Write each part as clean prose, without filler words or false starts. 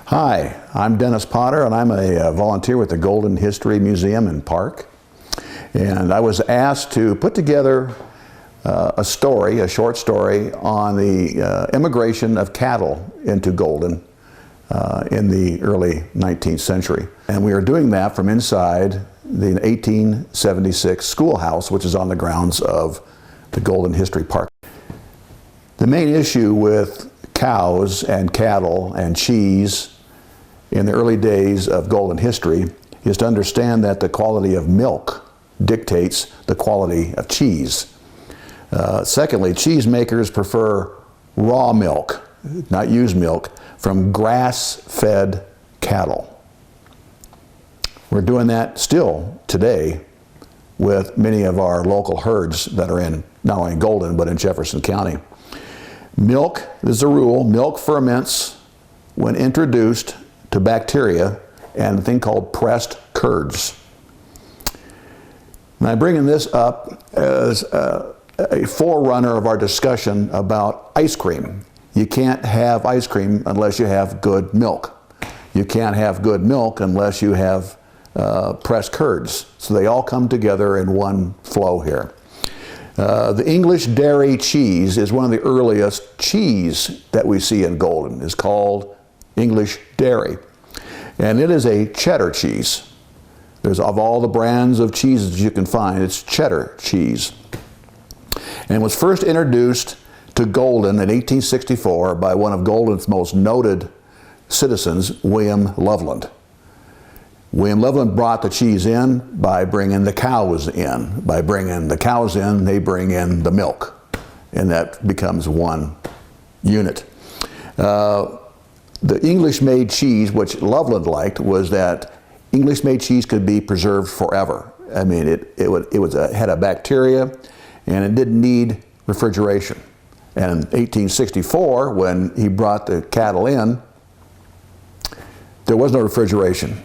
Hi, I'm Dennis Potter, and I'm a volunteer with the Golden History Museum and Park. And I was asked to put together a short story on the immigration of cattle into Golden in the early 19th century. And we are doing that from inside the 1876 schoolhouse, which is on the grounds of the Golden History Park. The main issue with cows and cattle and cheese in the early days of Golden history is to understand that the quality of milk dictates the quality of cheese. Secondly, cheesemakers prefer raw milk, not used milk, from grass-fed cattle. We're doing that still today with many of our local herds that are in not only Golden but in Jefferson County. Milk, there's a rule, milk ferments when introduced to bacteria and a thing called pressed curds. And I'm bringing this up as a forerunner of our discussion about ice cream. You can't have ice cream unless you have good milk. You can't have good milk unless you have pressed curds. So they all come together in one flow here. The English dairy cheese is one of the earliest cheese that we see in Golden. It's called English dairy. And it is a cheddar cheese. There's of all the brands of cheeses you can find, it's cheddar cheese. And was first introduced to Golden in 1864 by one of Golden's most noted citizens, William Loveland. William Loveland brought the cheese in by bringing the cows in. By bringing the cows in, they bring in the milk. And that becomes one unit. The English-made cheese, which Loveland liked, was that English-made cheese could be preserved forever. I mean, it had a bacteria, and it didn't need refrigeration. And in 1864, when he brought the cattle in, there was no refrigeration.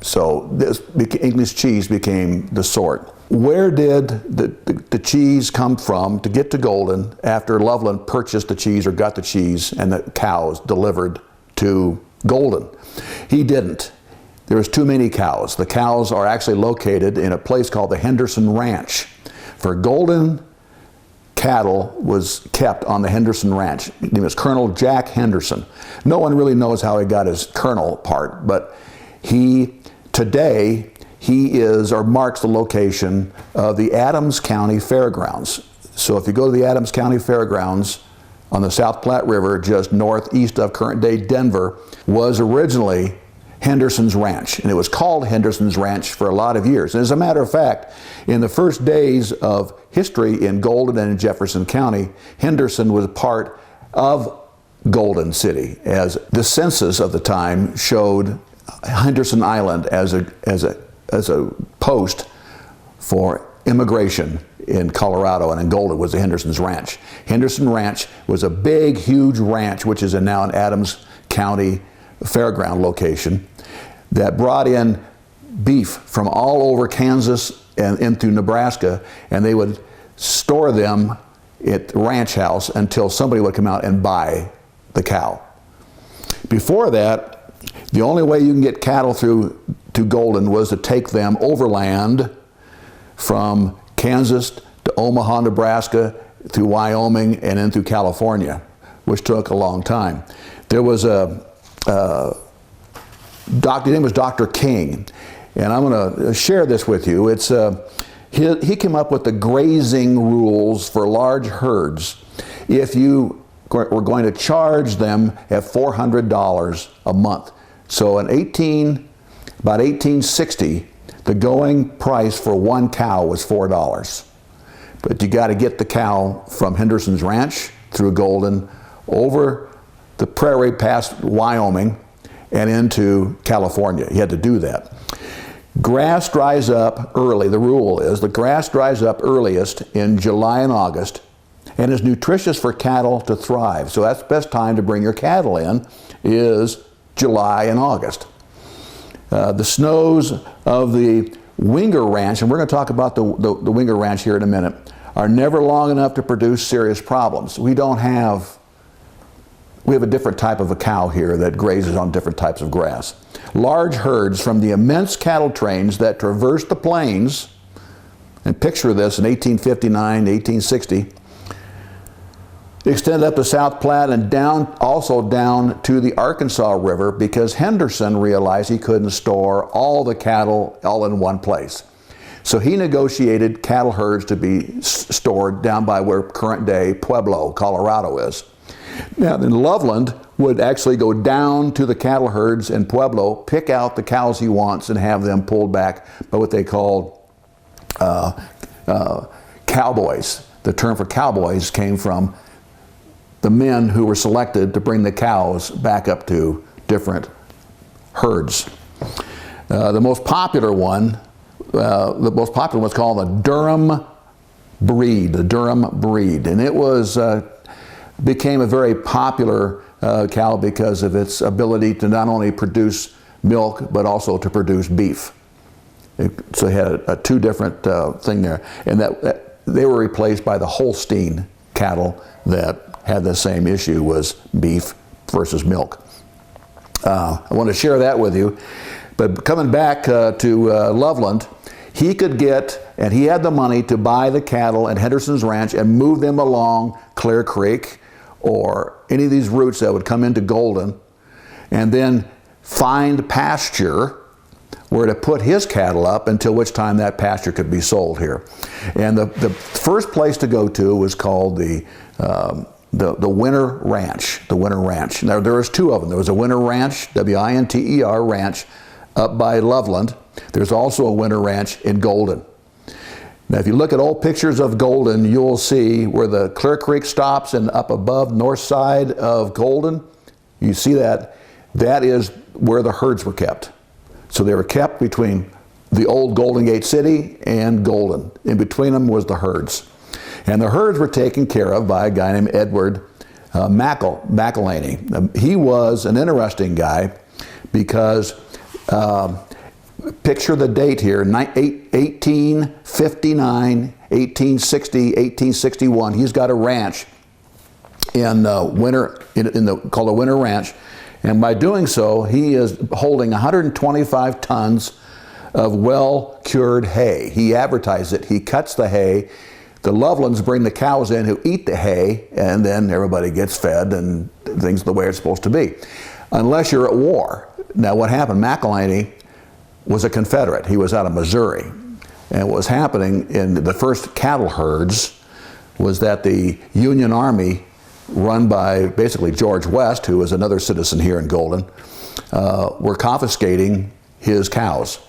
So this English cheese became the sort. Where did the cheese come from to get to Golden after Loveland purchased the cheese or got the cheese and the cows delivered to Golden? He didn't. There was too many cows. The cows are actually located in a place called the Henderson Ranch. For Golden, cattle was kept on the Henderson Ranch. His name was Colonel Jack Henderson. No one really knows how he got his colonel part, but today he is or marks the location of the Adams County Fairgrounds. So if you go to the Adams County Fairgrounds on the South Platte River, just northeast of current-day Denver, was originally Henderson's Ranch. And it was called Henderson's Ranch for a lot of years. And as a matter of fact, in the first days of history in Golden and in Jefferson County, Henderson was part of Golden City, as the census of the time showed Henderson Island as a post for immigration in Colorado, and in Golden was the Henderson's Ranch. Henderson Ranch was a big, huge ranch, which is now an Adams County fairground location, that brought in beef from all over Kansas and into Nebraska, and they would store them at the ranch house until somebody would come out and buy the cow. Before that, the only way you can get cattle through to Golden was to take them overland from Kansas to Omaha, Nebraska, through Wyoming, and then through California, which took a long time. There was his name was Dr. King, and I'm going to share this with you. He came up with the grazing rules for large herds. If you were going to charge them at $400 a month. So in about 1860, the going price for one cow was $4. But you got to get the cow from Henderson's Ranch through Golden, over the prairie past Wyoming, and into California. You had to do that. Grass dries up early. The rule is the grass dries up earliest in July and August, and is nutritious for cattle to thrive. So that's the best time to bring your cattle in, is July and August. The snows of the Winger Ranch, and we're going to talk about the Winger Ranch here in a minute, are never long enough to produce serious problems. We don't have we have a different type of a cow here that grazes on different types of grass. Large herds from the immense cattle trains that traversed the plains, and picture this in 1859, 1860, extended up the South Platte and also down to the Arkansas River, because Henderson realized he couldn't store all the cattle all in one place. So he negotiated cattle herds to be stored down by where current day Pueblo, Colorado is. Now then Loveland would actually go down to the cattle herds in Pueblo, pick out the cows he wants and have them pulled back by what they called cowboys. The term for cowboys came from the men who were selected to bring the cows back up to different herds. The most popular one was called the Durham Breed, and it was became a very popular cow because of its ability to not only produce milk but also to produce beef. So it had two different thing there, and that they were replaced by the Holstein cattle that had the same issue, was beef versus milk. I want to share that with you. But coming back to Loveland, he could get, and he had the money to buy the cattle at Henderson's Ranch and move them along Clear Creek or any of these routes that would come into Golden, and then find pasture where to put his cattle up, until which time that pasture could be sold here. And the first place to go to was called the Winter Ranch. The Winter Ranch. Now there was two of them. There was a Winter Ranch, W-I-N-T-E-R Ranch, up by Loveland. There's also a Winter Ranch in Golden. Now if you look at old pictures of Golden, you'll see where the Clear Creek stops, and up above north side of Golden, you see that is where the herds were kept. So they were kept between the old Golden Gate City and Golden. In between them was the herds. And the herds were taken care of by a guy named Edward McElhaney. He was an interesting guy because, picture the date here, 1859, 1860, 1861. He's got a ranch in called the Winter Ranch. And by doing so, he is holding 125 tons of well-cured hay. He advertised it. He cuts the hay. The Lovelands bring the cows in who eat the hay, and then everybody gets fed and things the way it's supposed to be. Unless you're at war. Now what happened, McElhaney was a Confederate. He was out of Missouri. And what was happening in the first cattle herds was that the Union Army, run by basically George West, who was another citizen here in Golden, were confiscating his cows.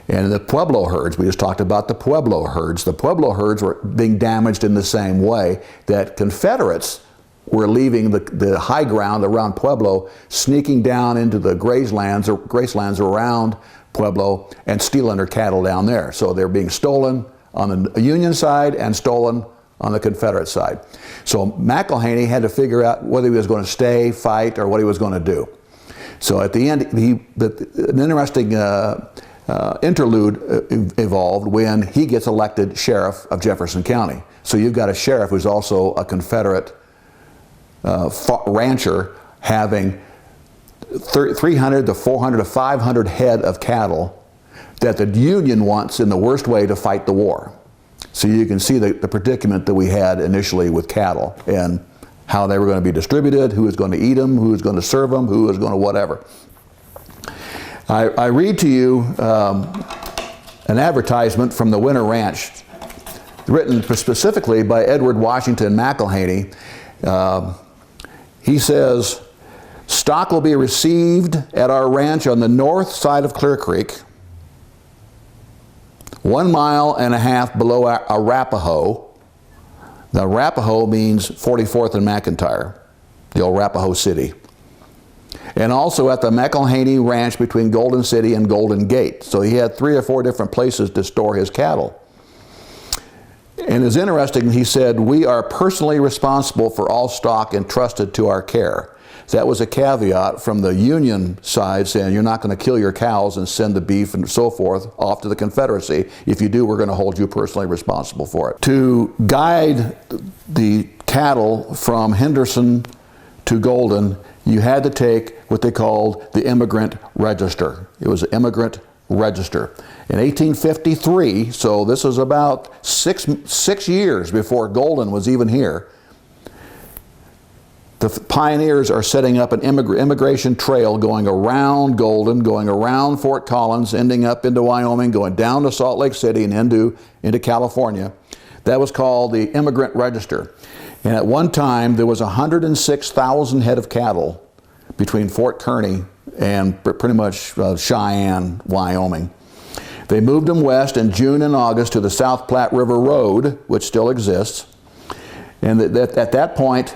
And the Pueblo herds, we just talked about the Pueblo herds. The Pueblo herds were being damaged in the same way that Confederates were leaving the high ground around Pueblo, sneaking down into the grazelands around Pueblo and stealing their cattle down there. So they're being stolen on the Union side and stolen on the Confederate side. So McElhaney had to figure out whether he was going to stay, fight, or what he was going to do. So at the end, an interesting interlude evolved when he gets elected sheriff of Jefferson County. So you've got a sheriff who's also a Confederate rancher having 300 to 400 to 500 head of cattle that the Union wants in the worst way to fight the war. So you can see the predicament that we had initially with cattle and how they were going to be distributed, who was going to eat them, who was going to serve them, who was going to whatever. I read to you an advertisement from the Winter Ranch, written specifically by Edward Washington McElhaney. He says, "Stock will be received at our ranch on the north side of Clear Creek, 1.5 miles below Arapahoe." Now, Arapahoe means 44th and McIntyre, the old Arapahoe City. And also at the McElhaney Ranch between Golden City and Golden Gate. So he had 3 or 4 different places to store his cattle. And it's interesting, he said, "We are personally responsible for all stock entrusted to our care." That was a caveat from the Union side saying, you're not going to kill your cows and send the beef and so forth off to the Confederacy. If you do, we're going to hold you personally responsible for it. To guide the cattle from Henderson to Golden, you had to take what they called the immigrant register. It was an immigrant register. In 1853, so this was about six years before Golden was even here, the pioneers are setting up an immigration trail going around Golden, going around Fort Collins, ending up into Wyoming, going down to Salt Lake City and into California. That was called the immigrant register. And at one time, there was 106,000 head of cattle between Fort Kearny and pretty much Cheyenne, Wyoming. They moved them west in June and August to the South Platte River Road, which still exists. And at that point,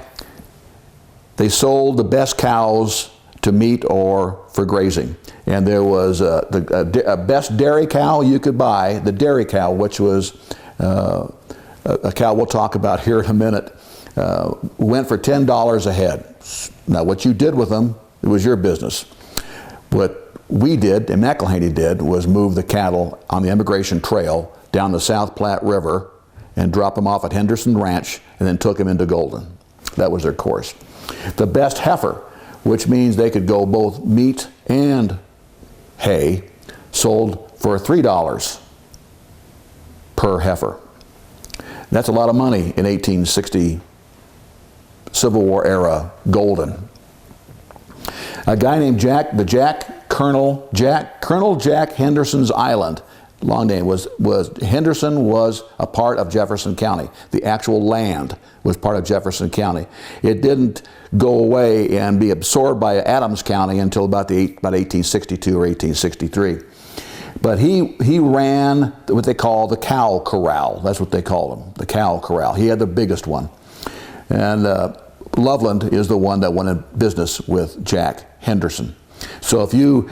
they sold the best cows to meat or for grazing. And there was the best dairy cow you could buy, the dairy cow, which was a cow we'll talk about here in a minute, went for $10 a head. Now what you did with them, it was your business. What we did, and McElhaney did, was move the cattle on the immigration trail down the South Platte River and drop them off at Henderson Ranch and then took them into Golden. That was their course. The best heifer, which means they could go both meat and hay, sold for $3 per heifer. That's a lot of money in 1860 Civil War era Golden. A guy named Colonel Jack Henderson's Island, long name, was Henderson was a part of Jefferson County. The actual land was part of Jefferson County. It didn't go away and be absorbed by Adams County until about 1862 or 1863. But he ran what they call the cow corral. That's what they call them, the cow corral. He had the biggest one. And Loveland is the one that went in business with Jack Henderson. So if you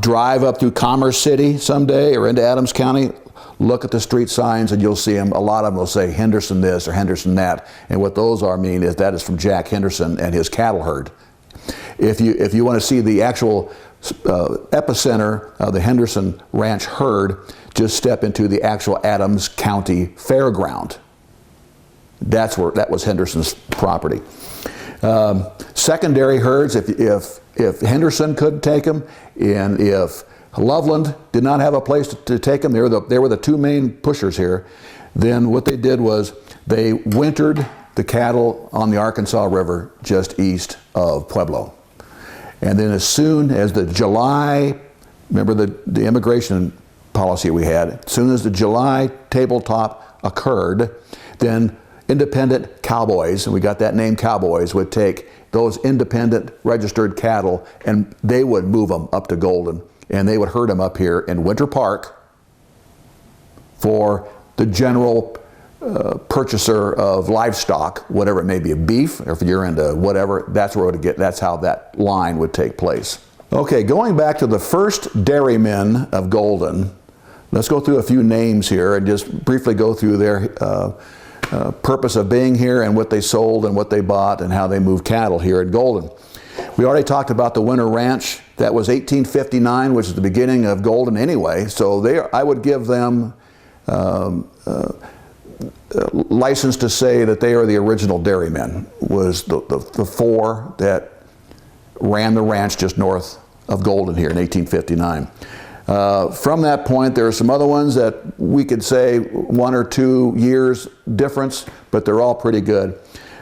drive up through Commerce City someday or into Adams County, look at the street signs and you'll see them. A lot of them will say Henderson this or Henderson that. And what those mean is that is from Jack Henderson and his cattle herd. If you want to see the actual epicenter of the Henderson Ranch herd, just step into the actual Adams County fairground. That was Henderson's property. Secondary herds, if Henderson couldn't take them, and if Loveland did not have a place to take them, they were the two main pushers here, then what they did was they wintered the cattle on the Arkansas River just east of Pueblo. And then as soon as the July, remember the immigration policy we had, as soon as the July tabletop occurred, then independent cowboys, and we got that name cowboys, would take those independent registered cattle and they would move them up to Golden, and they would herd them up here in Winter Park for the general purchaser of livestock, whatever it may be, beef, or if you're into whatever, that's how that line would take place. Okay, going back to the first dairymen of Golden, let's go through a few names here and just briefly go through their purpose of being here and what they sold and what they bought and how they moved cattle here at Golden. We already talked about the Winter Ranch. That was 1859, which is the beginning of Golden anyway, so I would give them license to say that they are the original dairymen, was the four that ran the ranch just north of Golden here in 1859. From that point, there are some other ones that we could say 1 or 2 years difference, but they're all pretty good.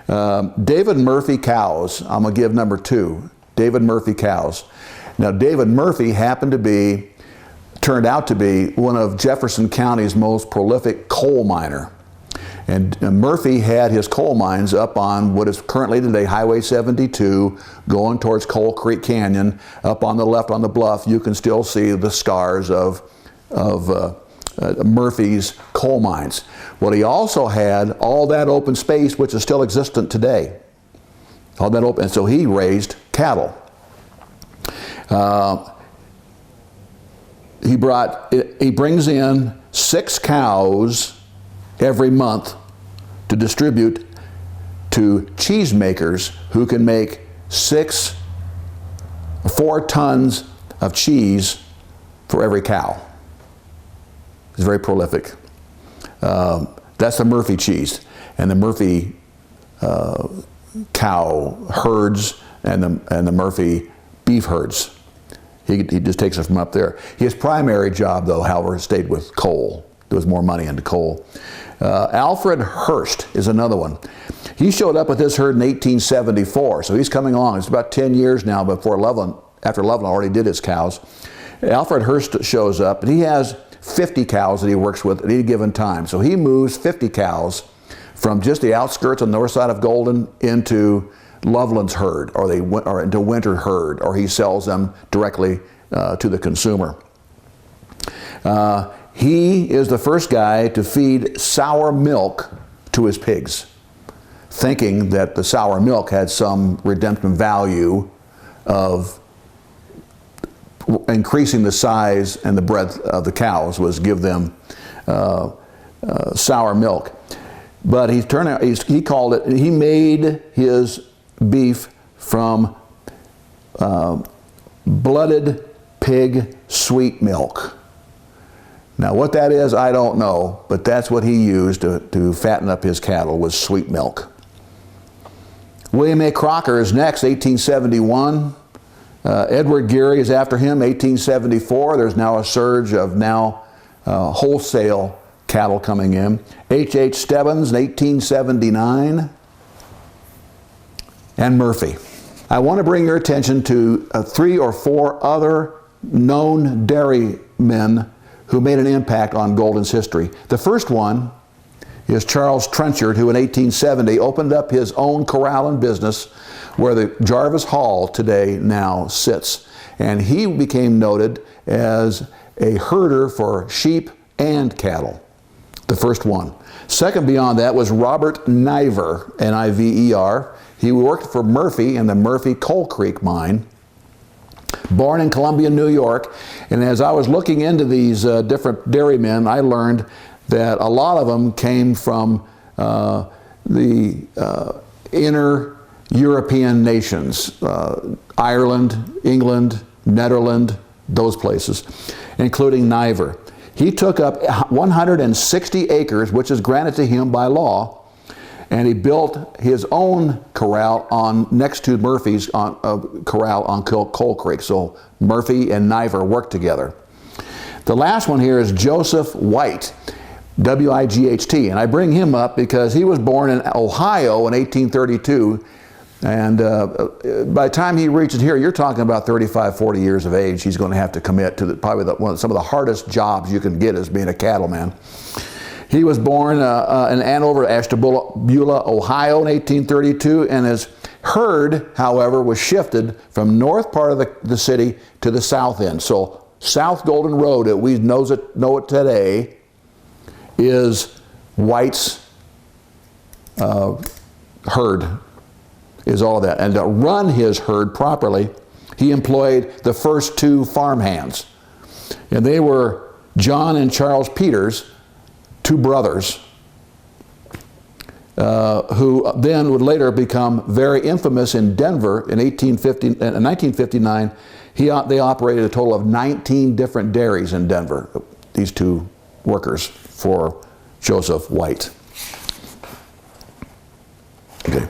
David Murphy cows, I'm going to give number 2, David Murphy cows. Now, David Murphy turned out to be one of Jefferson County's most prolific coal miner. And Murphy had his coal mines up on what is currently today Highway 72, going towards Coal Creek Canyon. Up on the left on the bluff, you can still see the scars of Murphy's coal mines. Well, he also had all that open space, which is still existent today. All that open, and so he raised cattle. He brings in 6 cows every month to distribute to cheesemakers who can make 4 tons of cheese for every cow. He's very prolific. That's the Murphy cheese. And the Murphy cow herds and the Murphy beef herds. He just takes it from up there. His primary job, though, however, stayed with coal. There was more money into coal. Alfred Hurst is another one. He showed up with this herd in 1874, so he's coming along. It's about 10 years now before Loveland, after Loveland already did his cows. Alfred Hurst shows up, and he has 50 cows that he works with at any given time. So he moves 50 cows from just the outskirts on the north side of Golden into Loveland's herd, or into Winter herd, or he sells them directly to the consumer. He is the first guy to feed sour milk to his pigs, thinking that the sour milk had some redemptive value of increasing the size and the breadth of the cows, was give them sour milk. But he called it, he made his beef from blooded pig sweet milk. Now what that is, I don't know, but that's what he used to fatten up his cattle, was sweet milk. William A. Crocker is next, 1871. Edward Geary is after him, 1874. There's now a surge of wholesale cattle coming in. H.H. Stebbins in 1879. And Murphy. I want to bring your attention to 3 or 4 other known dairymen who made an impact on Golden's history. The first one is Charles Trenchard, who in 1870 opened up his own corral and business where the Jarvis Hall today now sits. And he became noted as a herder for sheep and cattle. The first one. Second beyond that was Robert Niver, N-I-V-E-R. He worked for Murphy in the Murphy Coal Creek mine. Born in Columbia, New York. And as I was looking into these different dairymen, I learned that a lot of them came from the inner European nations, Ireland, England, Netherlands, those places, including Niver. He took up 160 acres, which is granted to him by law, and he built his own corral next to Murphy's corral on Coal Creek. So Murphy and Niver worked together. The last one here is Joseph White, W-I-G-H-T, and I bring him up because he was born in Ohio in 1832, and by the time he reaches here, you're talking about 35, 40 years of age. He's going to have to commit to some of the hardest jobs you can get as being a cattleman. He was born in Andover, Ashtabula, Ohio in 1832, and his herd, however, was shifted from north part of the city to the south end. So South Golden Road, that we know it today, is White's herd, is all of that. And to run his herd properly, he employed the first 2 farmhands. And they were John and Charles Peters, 2 brothers, who then would later become very infamous in Denver in 1959. They operated a total of 19 different dairies in Denver, these 2 workers for Joseph White. Okay.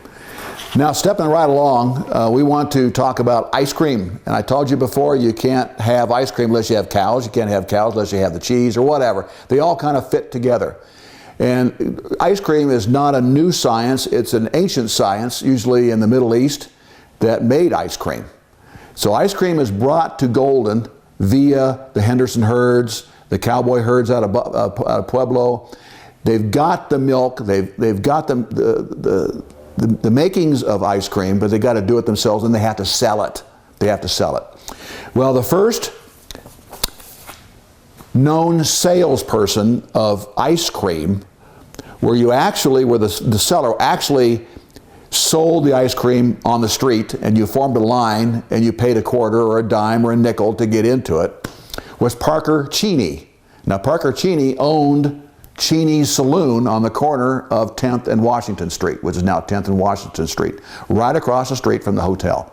Now, stepping right along, we want to talk about ice cream. And I told you before, you can't have ice cream unless you have cows. You can't have cows unless you have the cheese or whatever. They all kind of fit together. And ice cream is not a new science. It's an ancient science, usually in the Middle East, that made ice cream. So ice cream is brought to Golden via the Henderson herds, the cowboy herds out of Pueblo. They've got the milk. They've got the makings of ice cream, but they got to do it themselves, and they have to sell it. They have to sell it. Well, the first known salesperson of ice cream, where the seller actually sold the ice cream on the street, and you formed a line, and you paid a quarter or a dime or a nickel to get into it, was Parker Cheney. Now, Parker Cheney owned Cheney's Saloon on the corner of 10th and Washington Street, which is now 10th and Washington Street, right across the street from the hotel.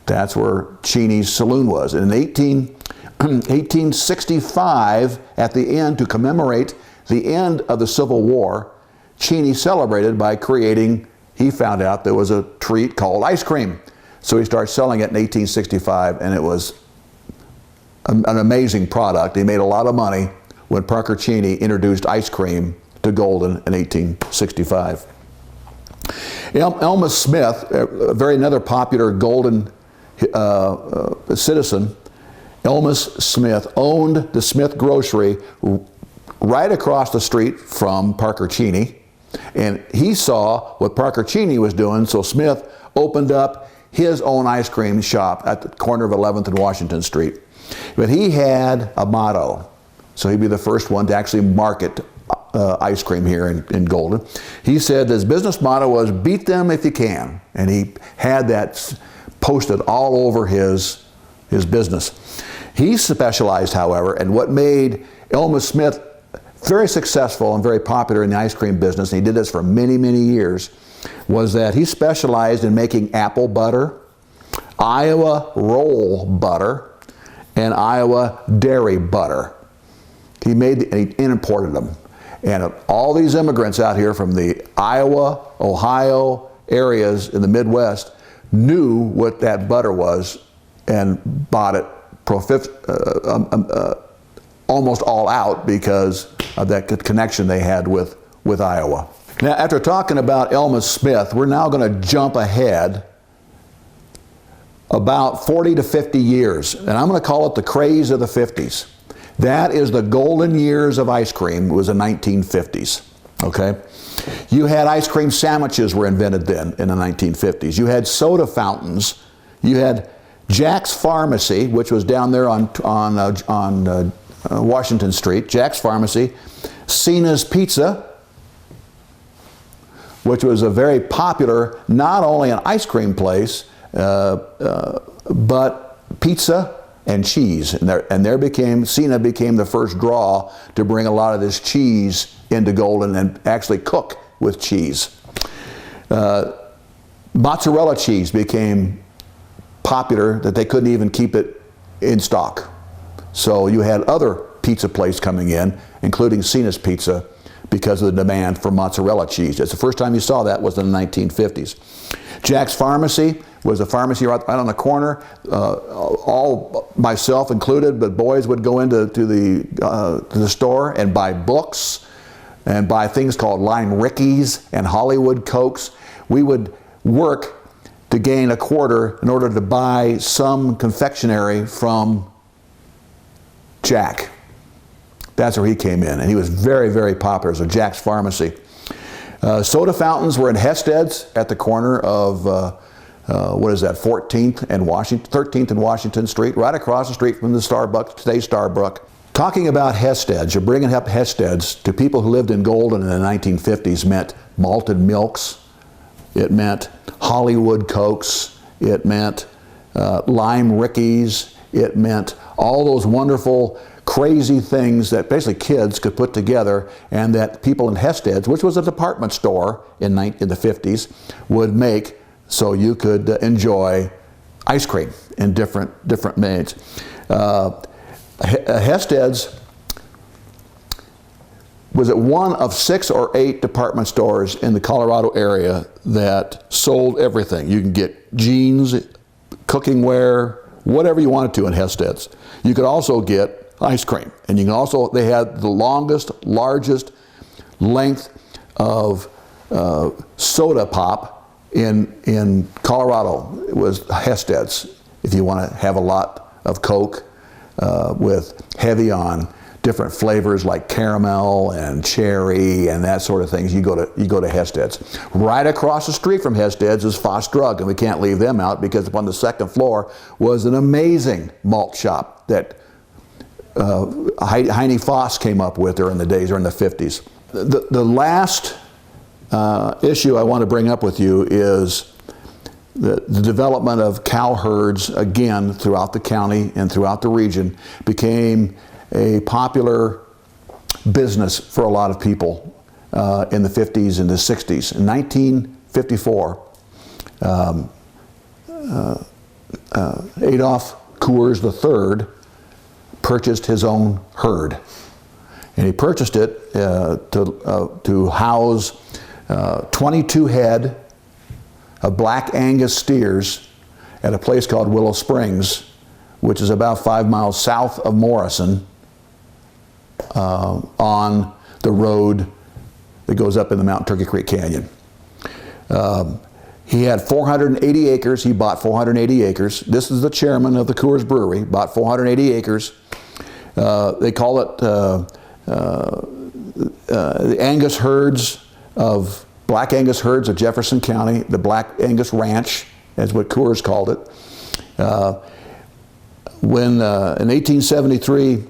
That's where Cheney's Saloon was. And in 1865, at the end, to commemorate the end of the Civil War, Cheney celebrated by creating he found out there was a treat called ice cream. So he started selling it in 1865, and it was an amazing product. He made a lot of money when Parker Cheney introduced ice cream to Golden in 1865. Elma Smith, another popular Golden citizen, Elma Smith owned the Smith Grocery right across the street from Parker Cheney, and he saw what Parker Cheney was doing, so Smith opened up his own ice cream shop at the corner of 11th and Washington Street. But he had a motto, so he'd be the first one to actually market ice cream here in Golden. He said his business motto was, beat them if you can. And he had that posted all over his business. He specialized, however, and what made Elma Smith very successful and very popular in the ice cream business, and he did this for many, many years, was that he specialized in making apple butter, Iowa roll butter, and Iowa dairy butter. He made and he imported them. And all these immigrants out here from the Iowa, Ohio areas in the Midwest knew what that butter was and bought it almost all out because of that connection they had with Iowa. Now, after talking about Elma Smith, we're now going to jump ahead about 40 to 50 years, and I'm going to call it the craze of the 50s. That is the golden years of ice cream. It was the 1950s, okay? You had ice cream sandwiches were invented then in the 1950s. You had soda fountains. You had Jack's Pharmacy, which was down there on Washington Street, Jack's Pharmacy. Cena's Pizza, which was a very popular, not only an ice cream place, but pizza and cheese. And Cena became the first draw to bring a lot of this cheese into Golden and actually cook with cheese. Mozzarella cheese became popular that they couldn't even keep it in stock. So you had other pizza places coming in, including Cena's Pizza, because of the demand for mozzarella cheese. That's the first time you saw that was in the 1950s. Jack's Pharmacy was a pharmacy right on the corner, all myself included, but boys would go into to the store and buy books and buy things called Lime Rickeys and Hollywood Cokes. We would work to gain a quarter in order to buy some confectionery from Jack. That's where he came in, and he was very, very popular. So Jack's Pharmacy. Soda fountains were in Hested's at the corner of 13th and Washington Street, right across the street from the Starbucks, today's Starbucks. Talking about Hested's, you're bringing up Hested's to people who lived in Golden in the 1950s meant malted milks, it meant Hollywood Cokes, it meant Lime Rickeys, it meant all those wonderful crazy things that basically kids could put together and that people in Hested's, which was a department store in the 50s, would make so you could enjoy ice cream in different maids. Hested's was at one of 6 or 8 department stores in the Colorado area that sold everything. You can get jeans, cooking wear, whatever you wanted to in Hested's. You could also get ice cream, and you can also, they had the largest length of soda pop in Colorado. It was Hested's. If you want to have a lot of Coke with heavy on different flavors like caramel and cherry and that sort of things, you go to Hested's. Right across the street from Hested's is Foss Drug, and we can't leave them out because up on the second floor was an amazing malt shop that Heine Foss came up with during the days, during the 50s. The last issue I want to bring up with you is the development of cow herds, again, throughout the county and throughout the region, became a popular business for a lot of people in the 50s and the 60s. In 1954, Adolph Coors III purchased his own herd. And he purchased it to house 22 head of black Angus steers at a place called Willow Springs, which is about 5 miles south of Morrison, on the road that goes up in the Mount Turkey Creek Canyon. He had 480 acres. He bought 480 acres. This is the chairman of the Coors Brewery, bought 480 acres. They call it the Angus herds of, Black Angus herds of Jefferson County, the Black Angus Ranch, is what Coors called it. When in 1873,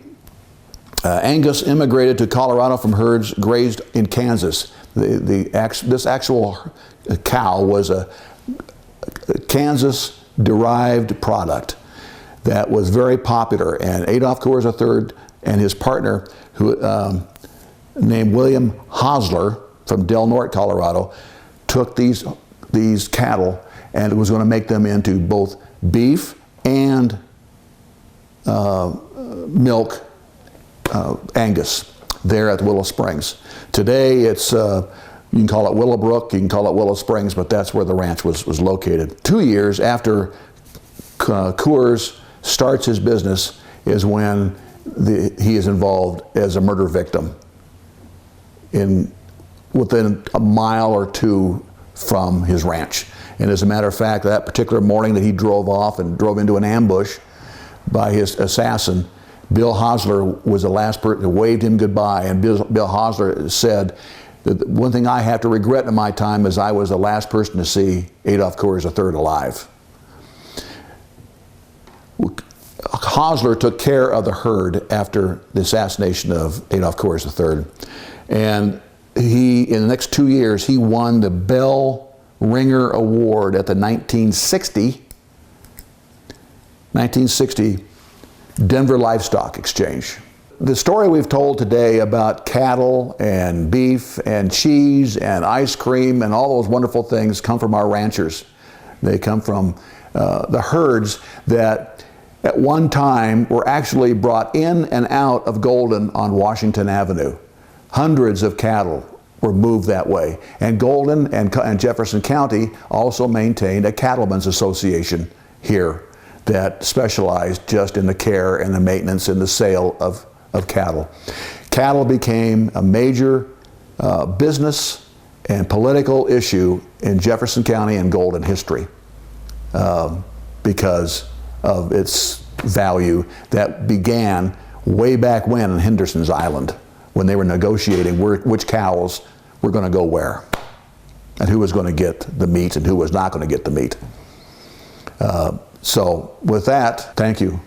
Angus immigrated to Colorado from herds grazed in Kansas. This actual cow was a Kansas-derived product that was very popular, and Adolph Coors III and his partner, who named William Hosler from Del Norte, Colorado, took these cattle and was going to make them into both beef and milk Angus there at Willow Springs. Today it's you can call it Willowbrook, you can call it Willow Springs, but that's where the ranch was located. 2 years after Coors starts his business is when he is involved as a murder victim within a mile or two from his ranch. And as a matter of fact, that particular morning that he drove off and drove into an ambush by his assassin, Bill Hosler was the last person who waved him goodbye, and Bill Hosler said, "The one thing I have to regret in my time is I was the last person to see Adolph Coors III alive." Hosler took care of the herd after the assassination of Adolph Coors III, and in the next 2 years, he won the Bell Ringer Award at the 1960 Denver Livestock Exchange. The story we've told today about cattle and beef and cheese and ice cream and all those wonderful things come from our ranchers. They come from the herds that at one time were actually brought in and out of Golden on Washington Avenue. Hundreds of cattle were moved that way. And Golden and Jefferson County also maintained a cattlemen's association here that specialized just in the care and the maintenance and the sale of cattle. Cattle became a major business and political issue in Jefferson County and Golden history because of its value that began way back when on Henderson's Island, when they were negotiating which cows were going to go where and who was going to get the meat and who was not going to get the meat. So with that, thank you.